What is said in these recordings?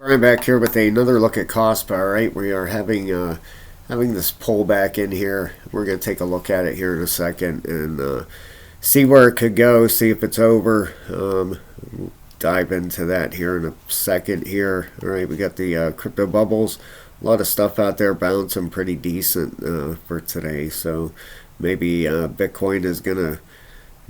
I'm back here with another look at Caspa. All right, we are having this pullback in here. We're going to take a look at it here in a second and see where it could go. See if it's over. We'll dive into that here in a second. Here, all right. We got the crypto bubbles. A lot of stuff out there bouncing pretty decent for today. So maybe Bitcoin is going to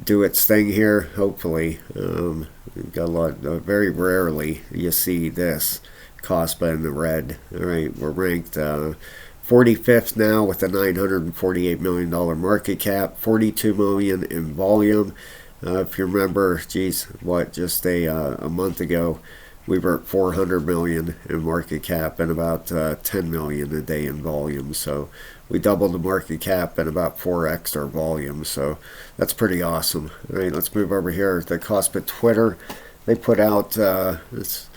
do its thing here. Hopefully, we've got a lot. Very rarely you see this Kaspa in the red. All right, we're ranked 45th now with a $948 million market cap, 42 million in volume. If you remember, geez, just a month ago, we were at 400 million in market cap and about 10 million a day in volume. So we doubled the market cap and about 4x our volume. So that's pretty awesome. All right, let's move over here. The Kaspa Twitter, they put out this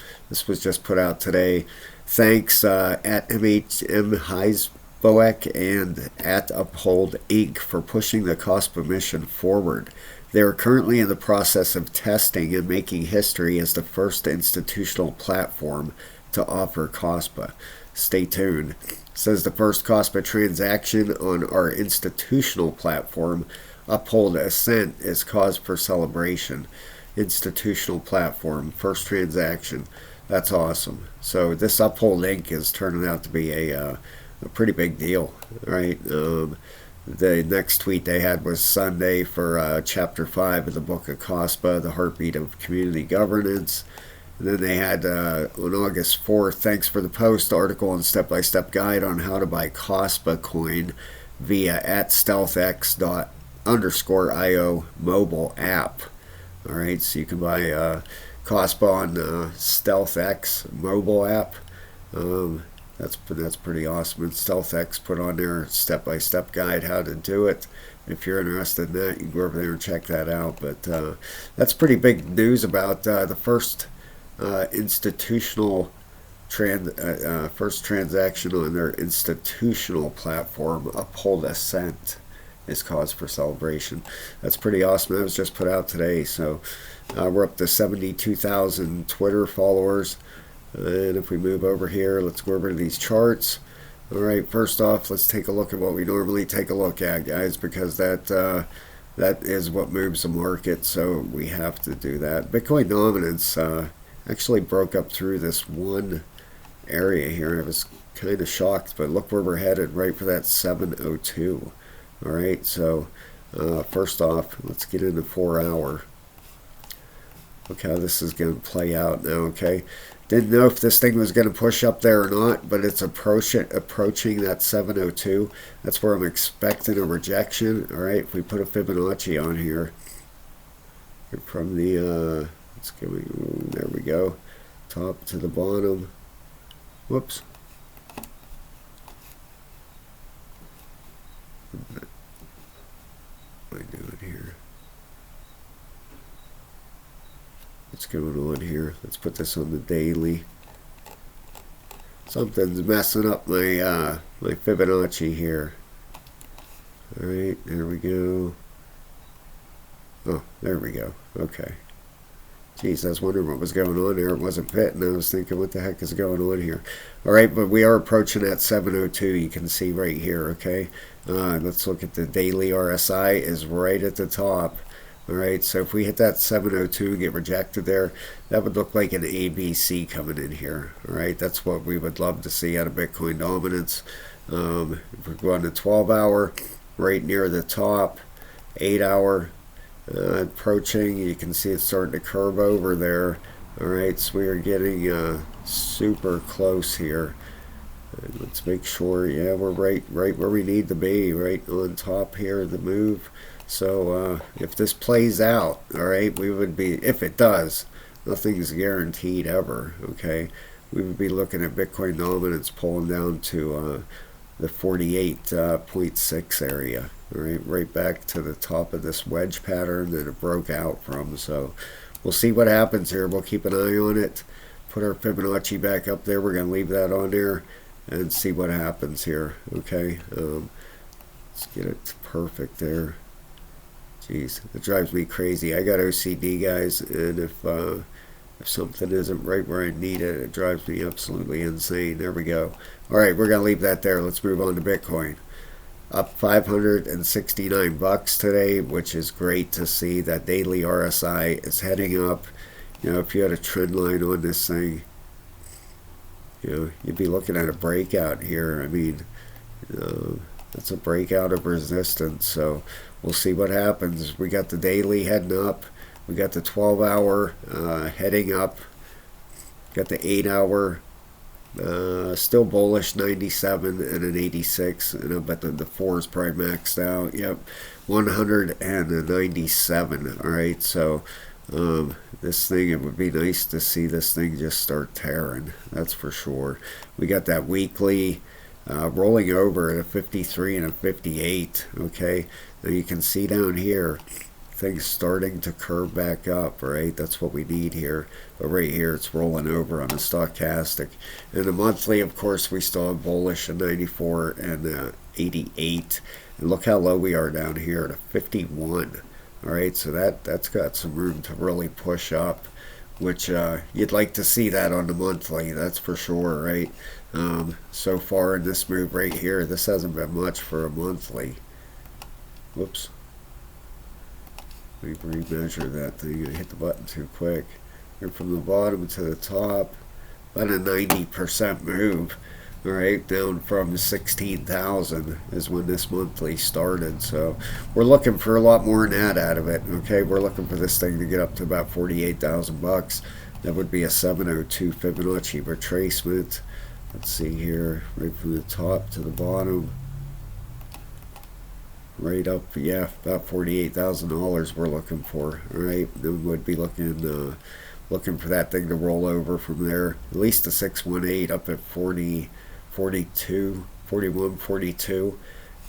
was just put out today. Thanks at MHM Heisboek and at Uphold Inc. for pushing the Kaspa mission forward. They are currently in the process of testing and making history as the first institutional platform to offer Kaspa. Stay tuned. It says the first Kaspa transaction on our institutional platform, Uphold Ascent, is cause for celebration. Institutional platform, first transaction. That's awesome. So this Uphold Inc. is turning out to be a pretty big deal, right? The next tweet they had was Sunday for Chapter 5 of the Book of Kaspa, The Heartbeat of Community Governance. And then they had on August 4th, thanks for the post, article and step-by-step guide on how to buy Kaspa coin via at stealthx._io mobile app. All right, so you can buy Kaspa on StealthX mobile app. That's pretty awesome. And StealthX put on their step-by-step guide how to do it. If you're interested in that, you can go over there and check that out. But that's pretty big news about the first institutional first transaction on their institutional platform, Uphold Ascent, is cause for celebration. That's pretty awesome. That was just put out today. So we're up to 72,000 Twitter followers. And if we move over here, let's go over to these charts. All right, first off, let's take a look at what we normally take a look at, guys, because that is what moves the market. So we have to do that. Bitcoin dominance actually broke up through this one area here. I was kind of shocked, but look where we're headed, right for that 702. All right, so first off, let's get into 4 hour. Look how this is going to play out now, okay? Didn't know if this thing was going to push up there or not, but it's approaching that 702. That's where I'm expecting a rejection. All right, if we put a Fibonacci on here from the, let's go, there we go, top to the bottom. Whoops. What am I doing here? What's going on here? Let's put this on the daily. Something's messing up my my Fibonacci here. All right, there we go. Oh, there we go. Okay. Jeez, I was wondering what was going on there. It wasn't fitting. I was thinking, what the heck is going on here? All right, but we are approaching that 702. You can see right here, okay? Let's look at the daily RSI is right at the top. All right, so if we hit that 702 and get rejected there, that would look like an ABC coming in here. All right, that's what we would love to see out of Bitcoin dominance. If we go on the 12 hour, right near the top, 8 hour, approaching, you can see it's starting to curve over there. All right, so we are getting super close here. And let's make sure, yeah, we're right where we need to be, right on top here of the move. So if this plays out, all right, we would be, if it does, nothing's guaranteed ever, okay, we would be looking at Bitcoin dominance pulling down to the 48.6 area, all right back to the top of this wedge pattern that it broke out from. So we'll see what happens here. We'll keep an eye on it, put our Fibonacci back up there. We're going to leave that on there and see what happens here, okay. Let's get it perfect there. Jeez, it drives me crazy. I got OCD, guys, and if If something isn't right where I need it, it drives me absolutely insane. There we go. All right, we're going to leave that there. Let's move on to Bitcoin. Up 569 bucks today, which is great to see. That daily RSI is heading up. You know, if you had a trend line on this thing, you know, you'd be looking at a breakout here. I mean, that's a breakout of resistance. So we'll see what happens. We got the daily heading up. We got the 12-hour heading up. Got the 8-hour still bullish, 97 and an 86. And I bet the 4 is probably maxed out. Yep, 197. All right, so this thing, it would be nice to see this thing just start tearing. That's for sure. We got that weekly rolling over at a 53 and a 58. Okay, now you can see down here things starting to curve back up, right? That's what we need here. But right here, it's rolling over on the stochastic. And the monthly, of course, we still have bullish at 94 and 88. And look how low we are down here at a 51. All right, so that's got some room to really push up, which you'd like to see that on the monthly, that's for sure, right? So far in this move right here, this hasn't been much for a monthly. Whoops. Let me remeasure that thing. I hit the button too quick. And from the bottom to the top, about a 90% move. All right, down from 16,000 is when this monthly started. So we're looking for a lot more than that out of it. Okay, we're looking for this thing to get up to about 48,000 bucks. That would be a 702 Fibonacci retracement. Let's see here, right from the top to the bottom. Right up, yeah, about $48,000 we're looking for. All right, then we'd be looking for that thing to roll over from there. At least the 618 up at 40, 42, 41, 42.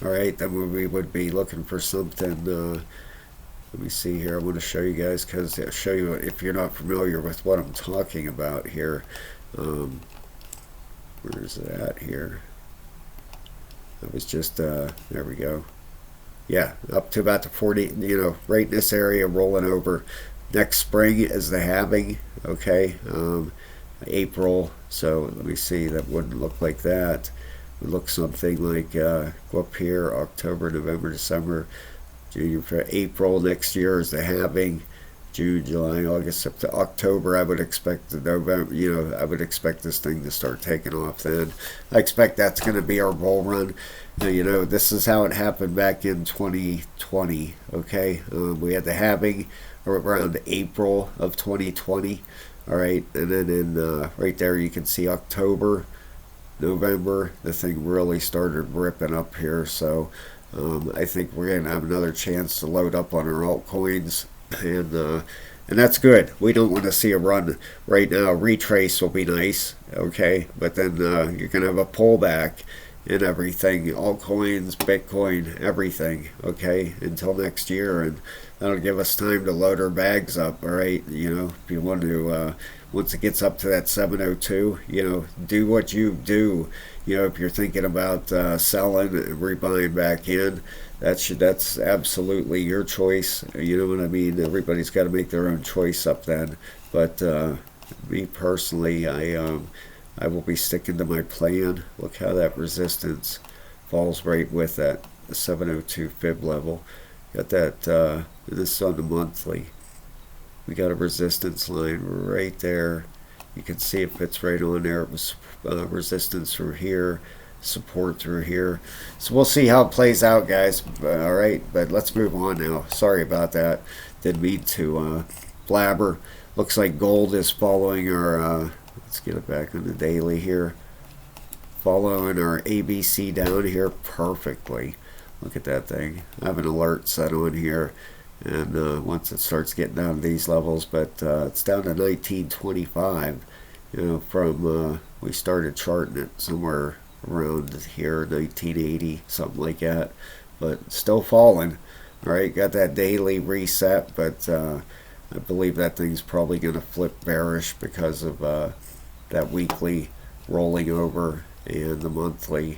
All right, then we would be looking for something. Let me see here. I want to show you guys, because I'll show you if you're not familiar with what I'm talking about here. Where's it at here? That was just there we go. Yeah, up to about the 40, you know, right in this area, rolling over. Next spring is the halving, okay, April. So let me see, that wouldn't look like that. It would look something like, go up here, October, November, December, January, April next year is the halving. June, July, August, September, October, I would expect the November, you know, I would expect this thing to start taking off then. I expect that's going to be our bull run. Now, you know, this is how it happened back in 2020, okay? We had the halving around April of 2020, all right? And then in right there you can see October, November, the thing really started ripping up here. So I think we're going to have another chance to load up on our altcoins. And that's good. We don't want to see a run right now. Retrace will be nice, okay? But then you're going to have a pullback in everything, altcoins, Bitcoin, everything, okay, until next year. And that'll give us time to load our bags up, all right? You know, if you want to, once it gets up to that 702, you know, do what you do. You know, if you're thinking about selling and rebuying back in, that's absolutely your choice. You know what I mean? Everybody's got to make their own choice up then. But me personally, I will be sticking to my plan. Look how that resistance falls right with that 702 fib level. Got that. This is on the monthly. We got a resistance line right there. You can see it fits right on there. It was resistance through here, support through here. So we'll see how it plays out, guys. All right, but let's move on now. Sorry about that. Didn't mean to blabber. Looks like gold is following our, let's get it back on the daily here. Following our ABC down here perfectly. Look at that thing. I have an alert set on here. And once it starts getting down to these levels, but it's down to 1925, you know, from we started charting it somewhere around here, 1980, something like that, but still falling. All right, got that daily reset, but I believe that thing's probably going to flip bearish because of that weekly rolling over and the monthly's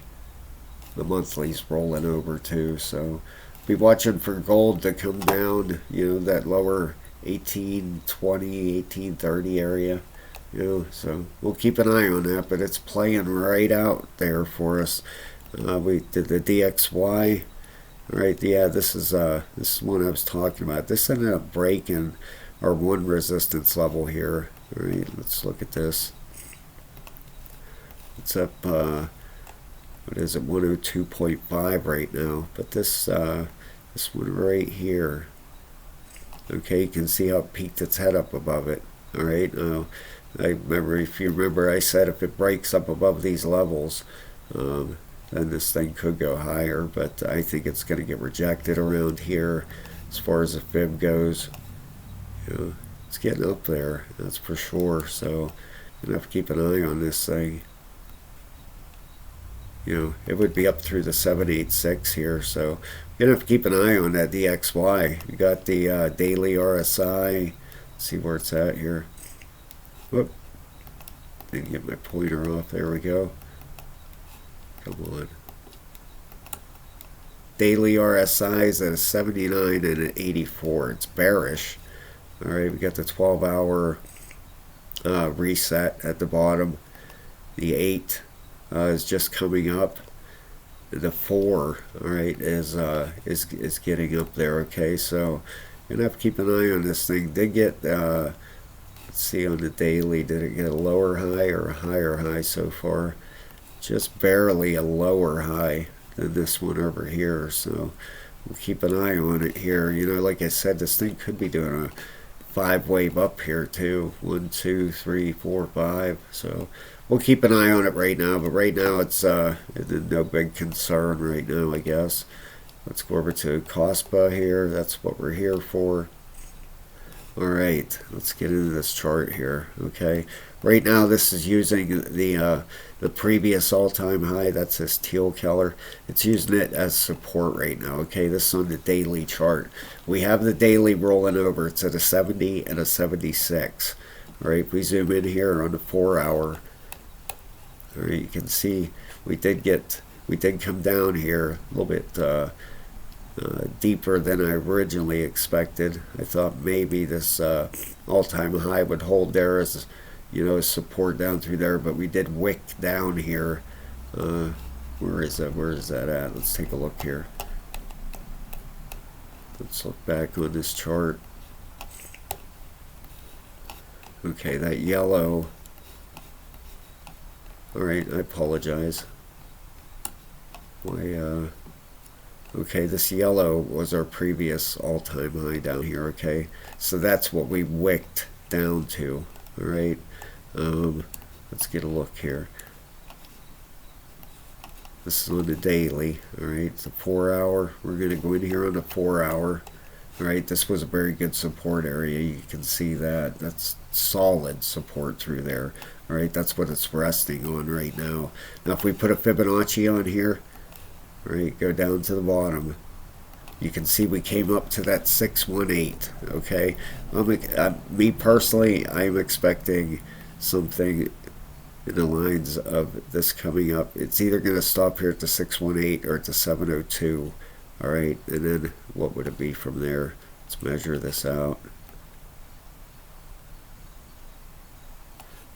rolling over too. So be watching for gold to come down, you know, that lower 1820, 1830 area. So we'll keep an eye on that, but it's playing right out there for us. We did the DXY. All right, yeah, this is one I was talking about. This ended up breaking our one resistance level here. All right, let's look at this. It's up, what is it, 102.5 right now. But this one right here, okay, you can see how it peaked its head up above it. All right, if you remember, I said if it breaks up above these levels, then this thing could go higher. But I think it's going to get rejected around here as far as the fib goes. It's getting up there, that's for sure. So you have to keep an eye on this thing. It would be up through the 786 here, so you're gonna have to keep an eye on that DXY. You got the daily RSI. Let's see where it's at here. Whoop! Didn't get my pointer off. There we go. Come on. Daily RSI is at a 79 and an 84. It's bearish. All right, we got the 12-hour reset at the bottom. The 8 is just coming up. The 4, all right, is getting up there. Okay, so you're gonna have to keep an eye on this thing. Did get let's see on the daily, did it get a lower high or a higher high so far? Just barely a lower high than this one over here. So we'll keep an eye on it here. Like I said, this thing could be doing a 5-wave up here too. 1, 2, 3, 4, 5. So we'll keep an eye on it right now. But right now it's no big concern right now, I guess. Let's go over to Caspa here. That's what we're here for. All right, let's get into this chart here. Okay, right now this is using the previous all-time high. That's this teal color. It's using it as support right now. Okay, this is on the daily chart. We have the daily rolling over. It's at a 70 and a 76. All right, if we zoom in here on the 4-hour, all right, you can see we did come down here a little bit deeper than I originally expected. I thought maybe this all-time high would hold there as support down through there, but we did wick down here. Where is that at? Let's take a look here. Let's look back on this chart. Okay, that yellow. All right, I apologize. Okay, this yellow was our previous all-time high down here. Okay, so that's what we wicked down to. All right, let's get a look here. This is on the daily. All right, it's a 4-hour. We're going to go in here on the 4-hour. All right, this was a very good support area. You can see that. That's solid support through there. All right, that's what it's resting on right now. Now, if we put a Fibonacci on here, all right, go down to the bottom, you can see we came up to that 618. Okay, me personally, I'm expecting something in the lines of this coming up. It's either going to stop here at the 618 or at the 702. All right, and then what would it be from there? Let's measure this out.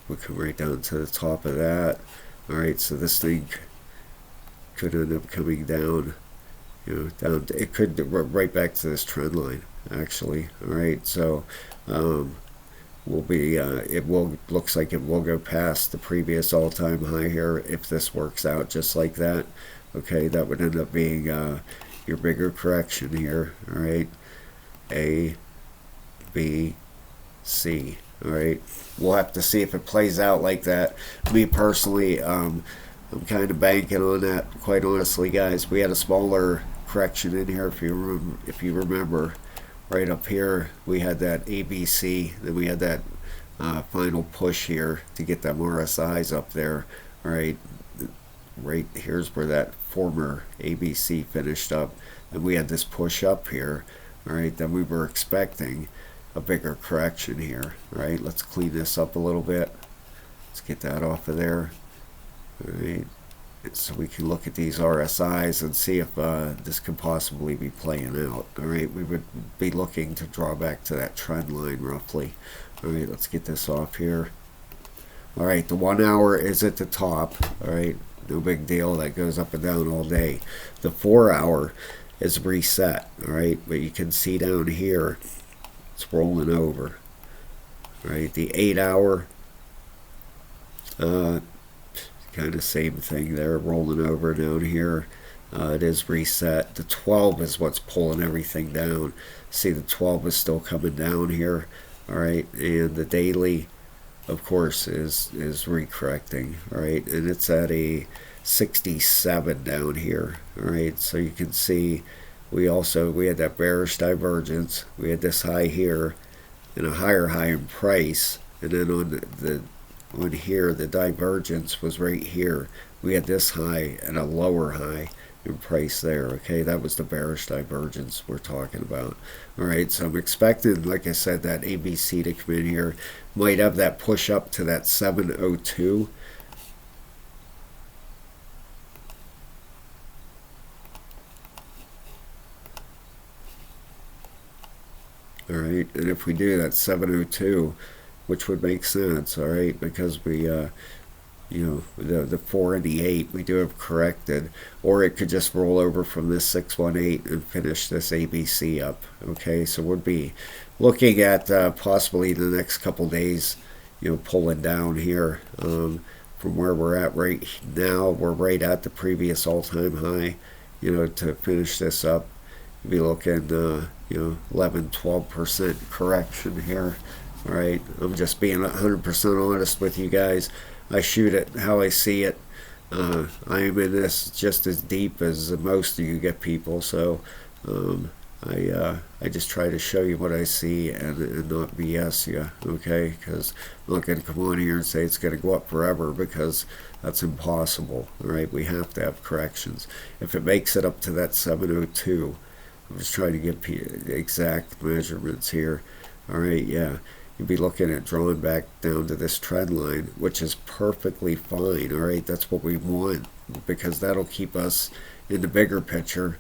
We'll come right down to the top of that. All right, so this thing could end up coming down, down. It could right back to this trend line, actually. All right, so looks like it will go past the previous all-time high here if this works out just like that. Okay, that would end up being your bigger correction here. All right, A, B, C. All right, we'll have to see if it plays out like that. Me personally, I'm kind of banking on that, quite honestly, guys. We had a smaller correction in here, if you remember, right up here. We had that ABC, then we had that final push here to get them RSIs up there. All right, right here's where that former ABC finished up, and we had this push up here. All right, then we were expecting a bigger correction here. All right, let's clean this up a little bit. Let's get that off of there. All right, so we can look at these RSIs and see if this could possibly be playing out. All right, we would be looking to draw back to that trend line roughly. All right, let's get this off here. All right, the 1 hour is at the top. All right, no big deal. That goes up and down all day. The 4 hour is reset. All right, but you can see down here it's rolling over. All right, the 8 hour, kind of same thing there, rolling over down here. It is reset. The 12 is what's pulling everything down. See, the 12 is still coming down here. All right, and the daily, of course, is recorrecting. All right, and it's at a 67 down here. All right, so you can see we had that bearish divergence. We had this high here and a higher high in price, and then on here the divergence was right here. We had this high and a lower high in price there. Okay, that was the bearish divergence we're talking about. All right, so I'm expecting, like I said, that ABC to come in here. Might have that push up to that 702. All right, and if we do that 702, which would make sense, all right, because we the 4 and the 8 we do have corrected, or it could just roll over from this 618 and finish this ABC up. Okay, so we'll be looking at possibly the next couple days, pulling down here from where we're at right now. We're right at the previous all-time high. To finish this up, you'll be looking 11-12% correction here. All right, I'm just being 100% honest with you guys. I shoot it how I see it. I am in this just as deep as most of you get people, so I just try to show you what I see and not BS you, okay? Because I'm not going to come on here and say it's going to go up forever, because that's impossible. All right, we have to have corrections. If it makes it up to that 702, I'm just trying to give exact measurements here. All right, yeah. You'd be looking at drawing back down to this trend line, which is perfectly fine. All right, that's what we want, because that'll keep us in the bigger picture.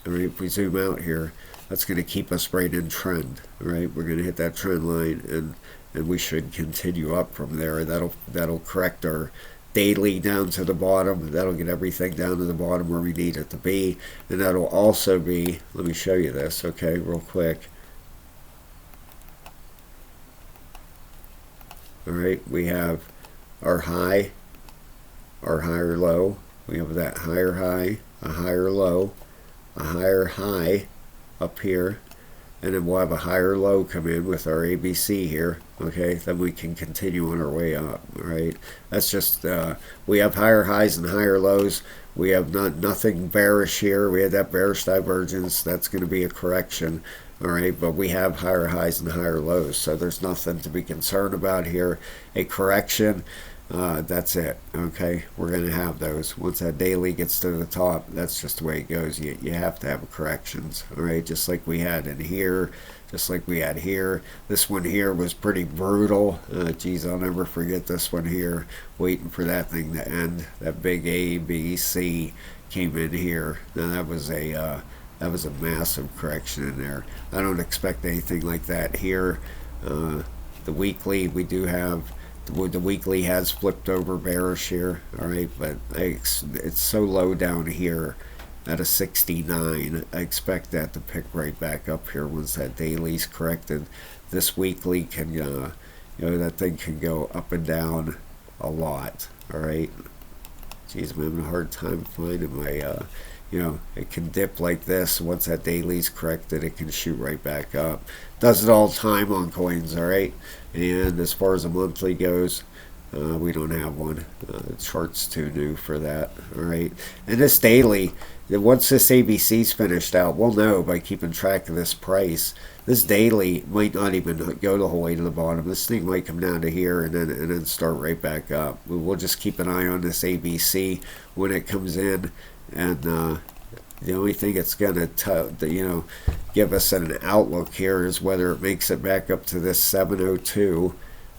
All right, if we zoom out here, that's going to keep us right in trend. All right, we're going to hit that trend line, and we should continue up from there. That'll correct our daily down to the bottom. That'll get everything down to the bottom where we need it to be, and that'll also be, let me show you this, okay, real quick. All right, we have our high, our higher low. We have that higher high, a higher low, a higher high up here, and then we'll have a higher low come in with our ABC here. Okay, then we can continue on our way up. All right, that's just we have higher highs and higher lows. We have nothing bearish here. We had that bearish divergence. That's going to be a correction. All right, but we have higher highs and higher lows, so there's nothing to be concerned about here. A correction, that's it. Okay, we're going to have those. Once that daily gets to the top, that's just the way it goes. You have to have corrections. All right, just like we had in here, just like we had here. This one here was pretty brutal. Geez, I'll never forget this one here. Waiting for that thing to end. That big A, B, C came in here. Now that was a massive correction in there. I don't expect anything like that here. The weekly, we do have, the weekly has flipped over bearish here. All right, but it's so low down here at a 69. I expect that to pick right back up here once that daily's corrected. This weekly can, that thing can go up and down a lot. All right. Geez, I'm having a hard time finding my, it can dip like this. Once that daily's corrected, it can shoot right back up. Does it all the time on coins, all right? And as far as a monthly goes, we don't have one. The chart's too new for that, all right? And this daily, once this ABC's finished out, we'll know by keeping track of this price. This daily might not even go the whole way to the bottom. This thing might come down to here and then start right back up. We'll just keep an eye on this ABC when it comes in, and the only thing it's going to give us an outlook here is whether it makes it back up to this 702.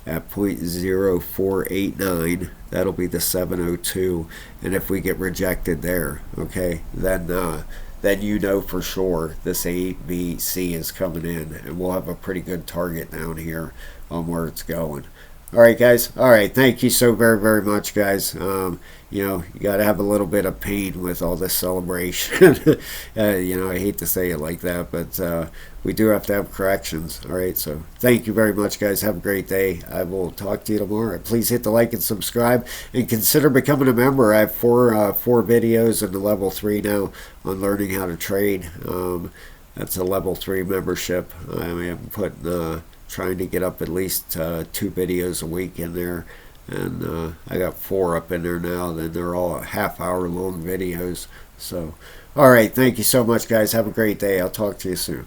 at 0.0489. That'll be the 702. And if we get rejected there, okay, then you know for sure this ABC is coming in, and we'll have a pretty good target down here on where it's going. All right, guys. All right, thank you so very, very much, guys. You got to have a little bit of pain with all this celebration. I hate to say it like that, but we do have to have corrections. All right, so thank you very much, guys. Have a great day. I will talk to you tomorrow. Please hit the like and subscribe, and consider becoming a member. I have four videos in the level 3 now on learning how to trade. That's a level 3 membership. I'm putting trying to get up at least 2 videos a week in there, and I got 4 up in there now. Then they're all half-hour long videos. So, all right, thank you so much, guys. Have a great day. I'll talk to you soon.